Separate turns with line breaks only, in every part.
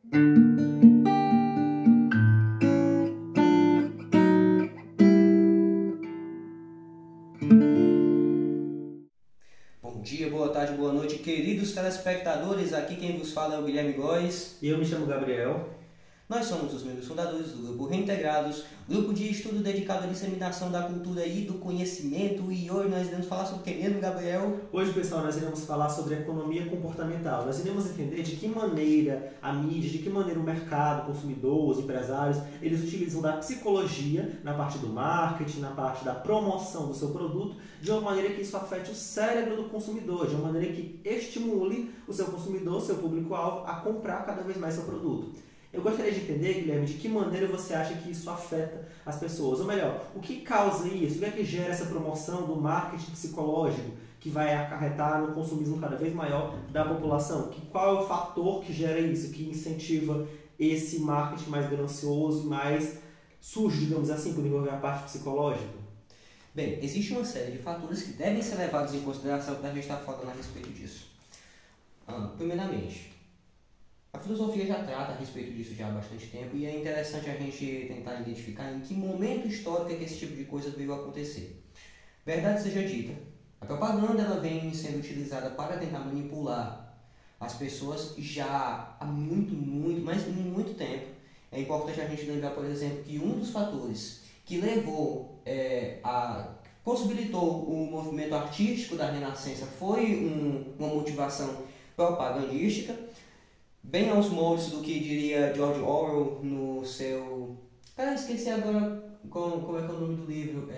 Bom dia, boa tarde, boa noite, queridos telespectadores. Aqui quem vos fala é o Guilherme Góes.
E eu me chamo Gabriel.
Nós somos os membros fundadores do Grupo Reintegrados, grupo de estudo dedicado à disseminação da cultura e do conhecimento. E hoje nós iremos falar sobre o que mesmo, Gabriel?
Hoje, pessoal, nós iremos falar sobre economia comportamental. Nós iremos entender de que maneira a mídia, de que maneira o mercado, o consumidor, os empresários, eles utilizam da psicologia na parte do marketing, na parte da promoção do seu produto, de uma maneira que isso afete o cérebro do consumidor, de uma maneira que estimule o seu consumidor, seu público-alvo, a comprar cada vez mais seu produto. Eu gostaria de entender, Guilherme, de que maneira você acha que isso afeta as pessoas? Ou melhor, o que causa isso? O que é que gera essa promoção do marketing psicológico que vai acarretar no consumismo cada vez maior da população? Qual é o fator que gera isso, que incentiva esse marketing mais ganancioso, mais sujo, digamos assim, por envolver a parte psicológica?
Bem, existe uma série de fatores que devem ser levados em consideração quando a gente está falando a respeito disso. Primeiramente, a filosofia já trata a respeito disso já há bastante tempo e é interessante a gente tentar identificar em que momento histórico é que esse tipo de coisa veio a acontecer. Verdade seja dita, a propaganda ela vem sendo utilizada para tentar manipular as pessoas já há muito tempo. É importante a gente lembrar, por exemplo, que um dos fatores que levou possibilitou o movimento artístico da Renascença foi uma motivação propagandística, bem aos moldes do que diria George Orwell no seu... esqueci agora como é que é o nome do livro.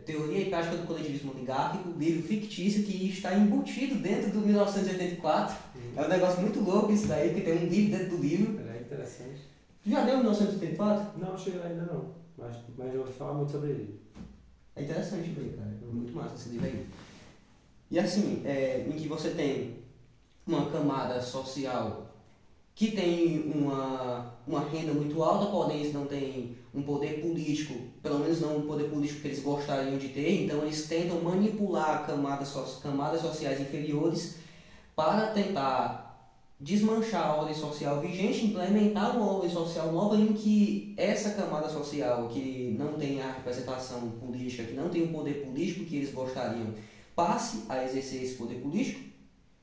Teoria e Prática do Coletivismo Oligárquico, livro fictício que está embutido dentro do 1984. É um negócio muito louco isso daí, porque tem um livro dentro do livro.
É interessante.
Já deu 1984?
Não cheguei lá ainda não, mas eu ouvi falar muito sobre ele.
É interessante ver, cara. É muito massa esse livro aí. E assim, em que você tem uma camada social que tem uma renda muito alta, porém eles não têm um poder político, pelo menos não um poder político que eles gostariam de ter, então eles tentam manipular camadas sociais inferiores para tentar desmanchar a ordem social vigente, implementar uma ordem social nova em que essa camada social que não tem a representação política, que não tem o poder político que eles gostariam, passe a exercer esse poder político,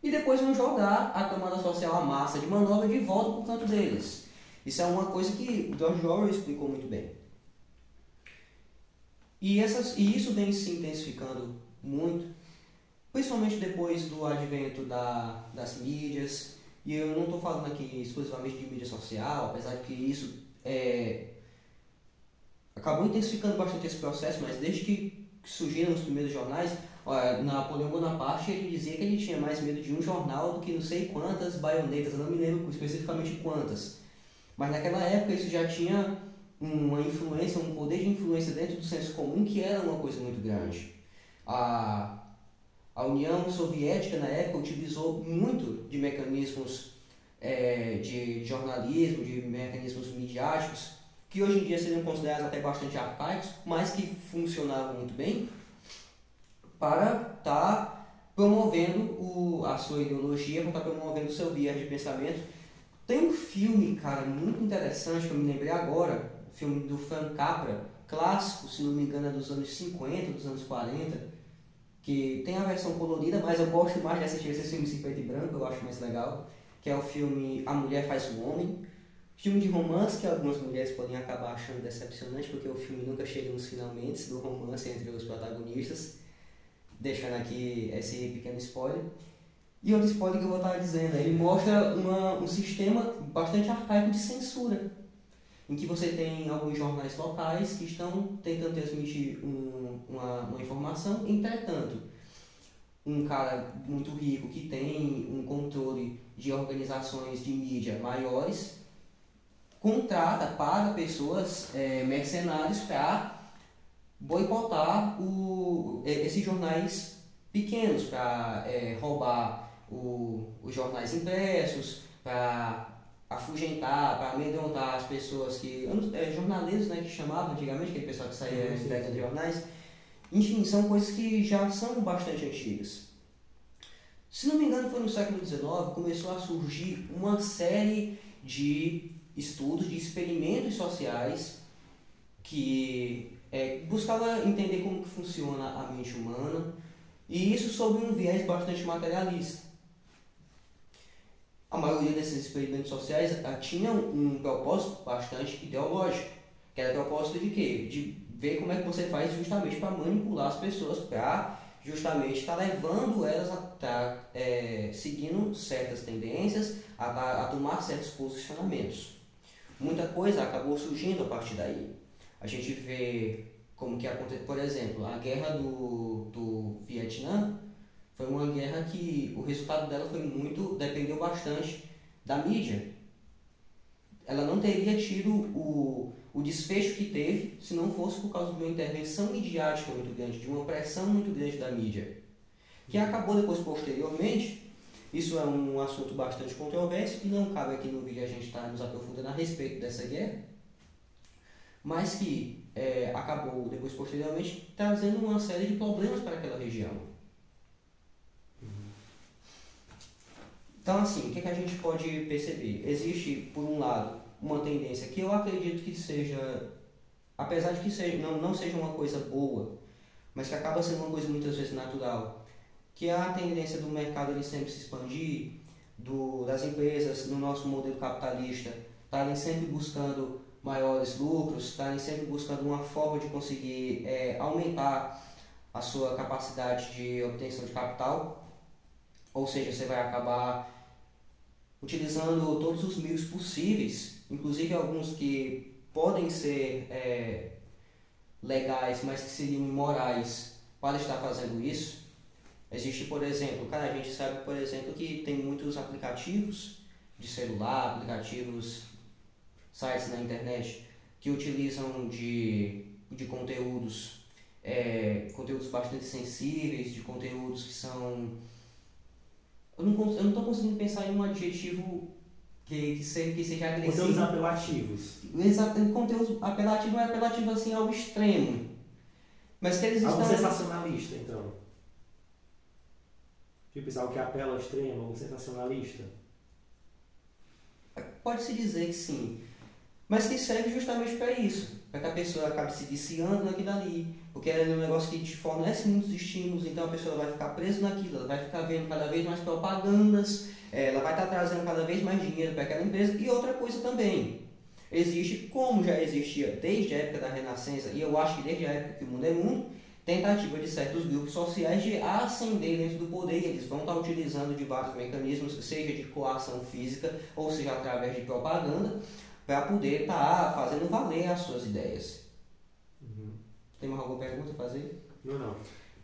e depois vão jogar a camada social, a massa de manobra, de volta para o canto deles. Isso é uma coisa que o George Orwell explicou muito bem. E isso vem se intensificando muito, principalmente depois do advento das mídias. E eu não estou falando aqui exclusivamente de mídia social, apesar de que isso acabou intensificando bastante esse processo, mas desde que surgiram os primeiros jornais, Napoleão Bonaparte ele dizia que ele tinha mais medo de um jornal do que não sei quantas baionetas, eu não me lembro especificamente quantas. Mas naquela época isso já tinha uma influência, um poder de influência dentro do senso comum que era uma coisa muito grande. A União Soviética na época utilizou muito de mecanismos de jornalismo, de mecanismos midiáticos, que hoje em dia seriam considerados até bastante arcaicos, mas que funcionavam muito bem, para estar promovendo a sua ideologia, para estar promovendo o seu viés de pensamento. Tem um filme, cara, muito interessante, que eu me lembrei agora, o filme do Frank Capra, clássico, se não me engano é dos anos 50, dos anos 40, que tem a versão colorida, mas eu gosto mais de assistir esse filme em preto e branco, eu acho mais legal, que é o filme A Mulher Faz o Homem, filme de romance que algumas mulheres podem acabar achando decepcionante, porque o filme nunca chega nos finalmente do romance entre os protagonistas, deixando aqui esse pequeno spoiler. E outro spoiler que eu vou estar dizendo, ele mostra um sistema bastante arcaico de censura, em que você tem alguns jornais locais que estão tentando transmitir uma informação, entretanto, um cara muito rico que tem um controle de organizações de mídia maiores, paga pessoas, mercenários para boicotar esses jornais pequenos, para roubar os jornais impressos, para afugentar, para amedrontar as pessoas jornaleiros, né, que chamavam antigamente, aquele pessoal que saía de jornais. Enfim, são coisas que já são bastante antigas. Se não me engano, foi no século XIX, começou a surgir uma série de estudos, de experimentos sociais que buscava entender como que funciona a mente humana, e isso sob um viés bastante materialista. A maioria desses experimentos sociais tinham um propósito bastante ideológico, que era o propósito de quê? De ver como é que você faz justamente para manipular as pessoas, para justamente estar levando elas a estar seguindo certas tendências, a tomar certos posicionamentos. Muita coisa acabou surgindo a partir daí. A gente vê como que aconteceu, por exemplo, a guerra do Vietnã foi uma guerra que o resultado dela dependeu bastante da mídia. Ela não teria tido o desfecho que teve se não fosse por causa de uma intervenção midiática muito grande, de uma pressão muito grande da mídia, que acabou depois, posteriormente. Isso é um assunto bastante controverso e não cabe aqui no vídeo a gente estar nos aprofundando a respeito dessa guerra, mas que acabou depois, posteriormente, trazendo uma série de problemas para aquela região. Então, assim, o que a gente pode perceber? Existe, por um lado, uma tendência que eu acredito que seja, apesar de que não seja uma coisa boa, mas que acaba sendo uma coisa muitas vezes natural, que é a tendência do mercado ele sempre se expandir, das empresas no nosso modelo capitalista estarem sempre buscando maiores lucros, estarem sempre buscando uma forma de conseguir aumentar a sua capacidade de obtenção de capital, ou seja, você vai acabar utilizando todos os meios possíveis, inclusive alguns que podem ser legais, mas que seriam imorais, para estar fazendo isso. Existe, por exemplo, a gente sabe, por exemplo, que tem muitos aplicativos de celular, sites na internet, que utilizam de conteúdos, conteúdos bastante sensíveis, de conteúdos que são... Eu não estou conseguindo pensar em um adjetivo que seja agressivo.
Conteúdos apelativos.
Exato, conteúdos apelativos, mas apelativo assim ao extremo. Mas que eles
algo
estão...
sensacionalista, então. Tipo, algo que apela ao extremo, algo sensacionalista.
Pode-se dizer que sim. Mas que serve justamente para isso. Para que a pessoa acabe se viciando naquilo ali. Porque é um negócio que te fornece muitos estímulos, então a pessoa vai ficar presa naquilo, ela vai ficar vendo cada vez mais propagandas, ela vai estar trazendo cada vez mais dinheiro para aquela empresa. E outra coisa também, existe, como já existia desde a época da Renascença, e eu acho que desde a época que o mundo é mundo, tentativa de certos grupos sociais de ascender dentro do poder, e eles vão estar utilizando de vários mecanismos, seja de coação física, ou seja através de propaganda, para poder estar fazendo valer as suas ideias. Tem mais alguma pergunta a fazer?
Não.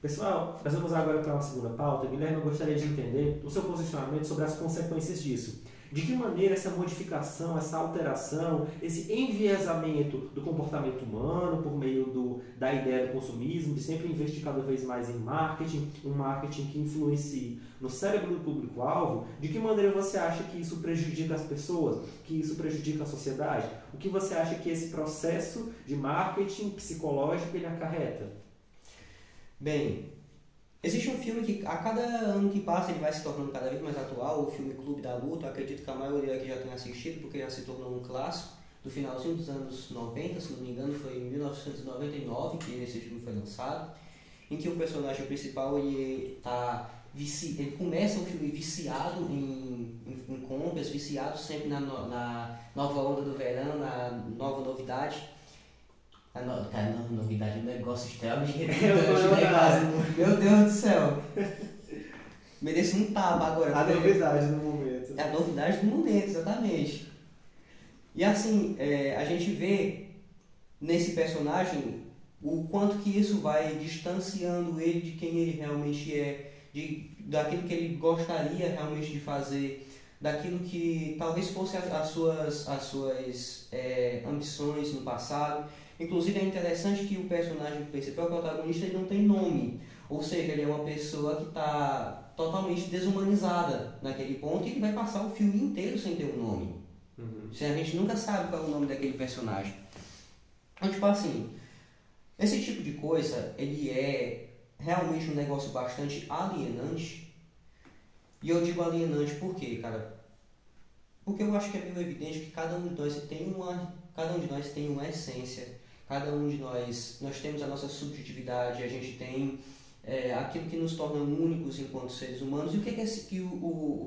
Pessoal, nós vamos agora para uma segunda pauta. Guilherme, eu gostaria de entender o seu posicionamento sobre as consequências disso. De que maneira essa modificação, essa alteração, esse enviesamento do comportamento humano por meio da ideia do consumismo, de sempre investir cada vez mais em marketing, um marketing que influencie no cérebro do público-alvo, de que maneira você acha que isso prejudica as pessoas, que isso prejudica a sociedade? O que você acha que esse processo de marketing psicológico ele acarreta?
Bem, existe um filme que a cada ano que passa ele vai se tornando cada vez mais atual, o filme Clube da Luta. Eu acredito que a maioria aqui já tenha assistido, porque já se tornou um clássico do finalzinho dos anos 90, se não me engano foi em 1999 que esse filme foi lançado, em que o personagem principal ele começa o filme viciado em compras, viciado sempre na nova onda do verão, na nova novidade. Novidade do negócio extremamente meu Deus do céu. Mereço um tapa agora.
A novidade do momento.
É a novidade do momento, exatamente. E assim, a gente vê nesse personagem o quanto que isso vai distanciando ele de quem ele realmente é, daquilo que ele gostaria realmente de fazer, daquilo que talvez fosse as suas ambições no passado. Inclusive é interessante que o personagem principal, o protagonista, ele não tem nome, ou seja, ele é uma pessoa que está totalmente desumanizada naquele ponto e ele vai passar o filme inteiro sem ter um nome. A gente nunca sabe qual é o nome daquele personagem. Então, tipo assim, esse tipo de coisa, ele é realmente um negócio bastante alienante. E eu digo alienante por quê, cara? Porque eu acho que é meio evidente que cada um de nós tem uma essência, cada um de nós temos a nossa subjetividade, a gente tem aquilo que nos torna únicos enquanto seres humanos. E o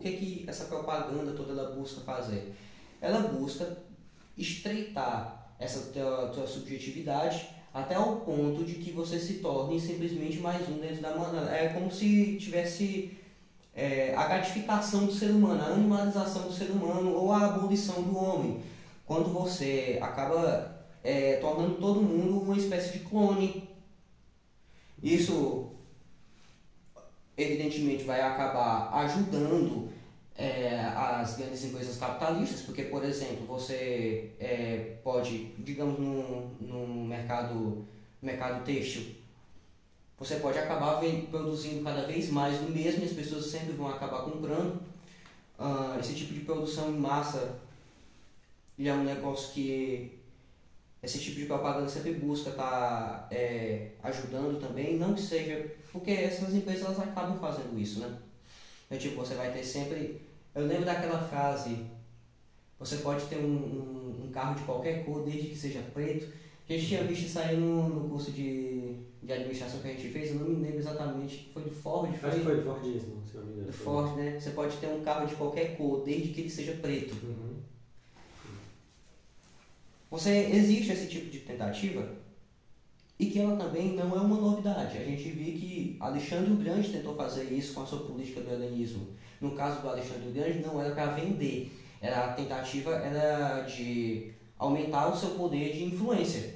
que essa propaganda toda ela busca fazer? Ela busca estreitar essa tua subjetividade até o ponto de que você se torne simplesmente mais um dentro da manada. É como se tivesse a gratificação do ser humano, a animalização do ser humano ou a abolição do homem. Quando você acaba tornando todo mundo uma espécie de clone. Isso, evidentemente, vai acabar ajudando as grandes empresas capitalistas, porque, por exemplo, você pode, digamos, no mercado têxtil, você pode acabar produzindo cada vez mais do mesmo e as pessoas sempre vão acabar comprando. Esse tipo de produção em massa é um negócio que esse tipo de propaganda sempre busca estar ajudando também, não que seja, porque essas empresas elas acabam fazendo isso, né? Você vai ter sempre... Eu lembro daquela frase, você pode ter um carro de qualquer cor, desde que seja preto. A gente tinha visto isso aí no curso de administração que a gente fez, eu não me lembro exatamente, foi do Ford?
Acho que foi do Fordismo, se não me engano.
Do Ford, né? Você pode ter um carro de qualquer cor, desde que ele seja preto. Existe esse tipo de tentativa e que ela também não é uma novidade. A gente viu que Alexandre o Grande tentou fazer isso com a sua política do helenismo. No caso do Alexandre o Grande, não era para vender, a tentativa era de aumentar o seu poder de influência.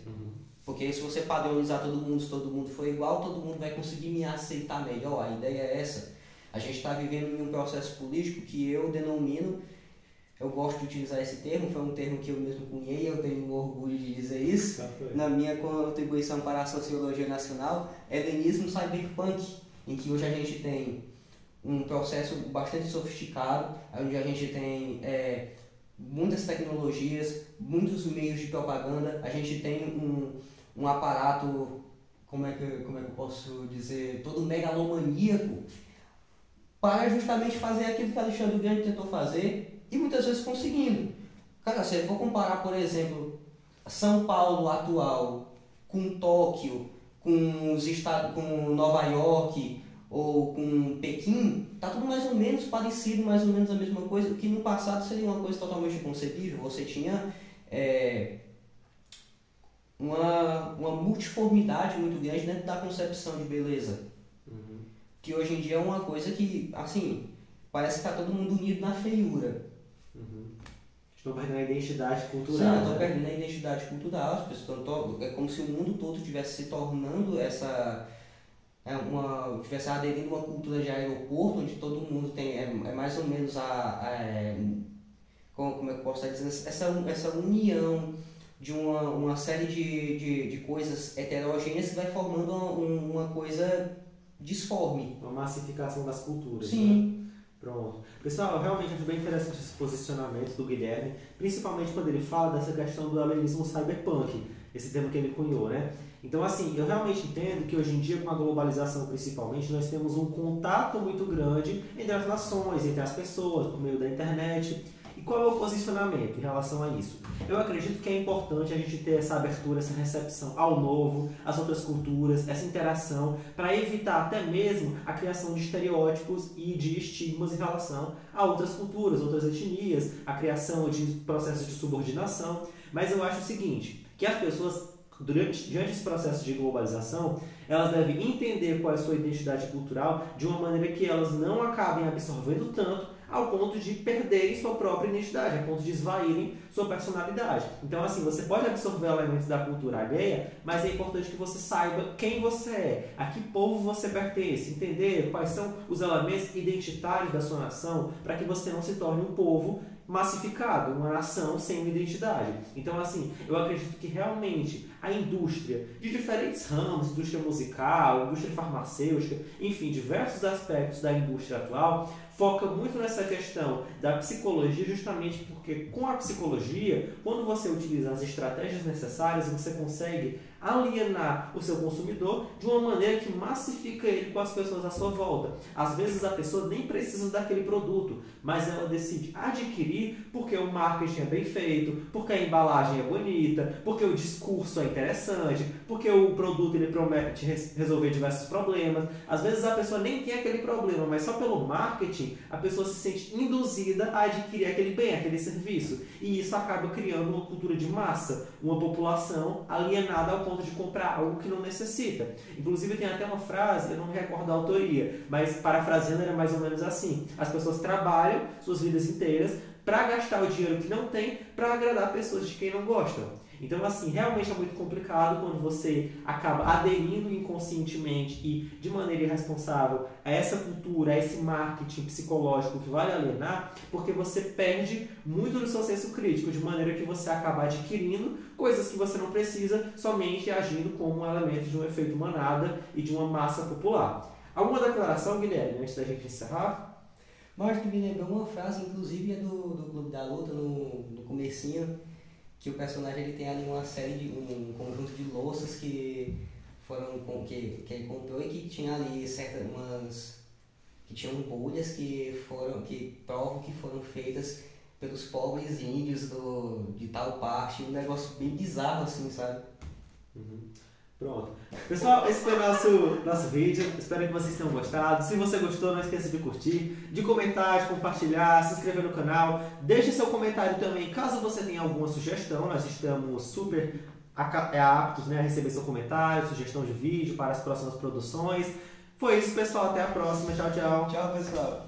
Porque se você padronizar todo mundo, se todo mundo for igual, todo mundo vai conseguir me aceitar melhor. A ideia é essa. A gente está vivendo em um processo político que eu denomino, eu gosto de utilizar esse termo, foi um termo que eu mesmo cunhei, eu tenho orgulho de dizer isso, na minha contribuição para a Sociologia Nacional, helenismo cyberpunk, em que hoje a gente tem um processo bastante sofisticado, onde a gente tem muitas tecnologias, muitos meios de propaganda, a gente tem um aparato, como é que eu posso dizer, todo megalomaníaco, para justamente fazer aquilo que Alexandre o Grande tentou fazer, e muitas vezes conseguindo. Cara, se eu for comparar, por exemplo, São Paulo atual com Tóquio, com Nova York ou com Pequim, tá tudo mais ou menos parecido, mais ou menos a mesma coisa, o que no passado seria uma coisa totalmente inconcebível. Você tinha uma multiformidade muito grande dentro da concepção de beleza, que hoje em dia é uma coisa que, assim, parece que está todo mundo unido na feiura.
Estão perdendo a identidade cultural.
Sim, estão perdendo a identidade cultural. As pessoas é como se o mundo todo estivesse se tornando estivesse aderindo a uma cultura de aeroporto, onde todo mundo tem, mais ou menos como é que eu posso estar dizendo, essa união de uma série de coisas heterogêneas que vai formando uma coisa disforme.
Uma massificação das culturas.
Sim.
Né? Pronto. Pessoal, realmente acho bem interessante esse posicionamento do Guilherme, principalmente quando ele fala dessa questão do helenismo cyberpunk, esse termo que ele cunhou, né? Então, assim, eu realmente entendo que hoje em dia, com a globalização principalmente, nós temos um contato muito grande entre as nações, entre as pessoas, por meio da internet. E qual é o posicionamento em relação a isso? Eu acredito que é importante a gente ter essa abertura, essa recepção ao novo, às outras culturas, essa interação, para evitar até mesmo a criação de estereótipos e de estigmas em relação a outras culturas, outras etnias, a criação de processos de subordinação. Mas eu acho o seguinte, que as pessoas, diante desse processo de globalização, elas devem entender qual é a sua identidade cultural de uma maneira que elas não acabem absorvendo tanto ao ponto de perderem sua própria identidade, ao ponto de esvaírem sua personalidade. Então, assim, você pode absorver elementos da cultura alheia, mas é importante que você saiba quem você é, a que povo você pertence, entender quais são os elementos identitários da sua nação, para que você não se torne um povo massificado, uma nação sem uma identidade. Então, assim, eu acredito que realmente a indústria de diferentes ramos, indústria musical, indústria farmacêutica, enfim, diversos aspectos da indústria atual, foca muito nessa questão da psicologia, justamente porque com a psicologia, quando você utiliza as estratégias necessárias, você consegue alienar o seu consumidor de uma maneira que massifica ele com as pessoas à sua volta. Às vezes a pessoa nem precisa daquele produto, mas ela decide adquirir porque o marketing é bem feito, porque a embalagem é bonita, porque o discurso é interessante, porque o produto ele promete resolver diversos problemas. Às vezes a pessoa nem tem aquele problema, mas só pelo marketing a pessoa se sente induzida a adquirir aquele bem, aquele serviço. E isso acaba criando uma cultura de massa, uma população alienada ao ponto de comprar algo que não necessita. Inclusive tem até uma frase, eu não me recordo a autoria, mas parafraseando era mais ou menos assim: as pessoas trabalham suas vidas inteiras para gastar o dinheiro que não tem para agradar pessoas de quem não gostam. Então, assim, realmente é muito complicado quando você acaba aderindo inconscientemente e de maneira irresponsável a essa cultura, a esse marketing psicológico que vai alienar, porque você perde muito do seu senso crítico, de maneira que você acaba adquirindo coisas que você não precisa, somente agindo como um elemento de um efeito manada e de uma massa popular. Alguma declaração, Guilherme, antes da gente encerrar?
Mas tu me lembrou uma frase, inclusive, é do Clube da Luta, no comecinho, que o personagem ele tem ali uma série de um conjunto de louças que ele comprou e que tinha ali que tinham bolhas que provam que foram feitas pelos pobres índios de tal parte, um negócio bem bizarro assim, sabe?
Pronto. Pessoal, esse foi o nosso vídeo. Espero que vocês tenham gostado. Se você gostou, não esqueça de curtir, de comentar, de compartilhar, se inscrever no canal. Deixe seu comentário também, caso você tenha alguma sugestão. Nós estamos super aptos, né, a receber seu comentário, sugestão de vídeo para as próximas produções. Foi isso, pessoal. Até a próxima. Tchau, tchau.
Tchau, pessoal.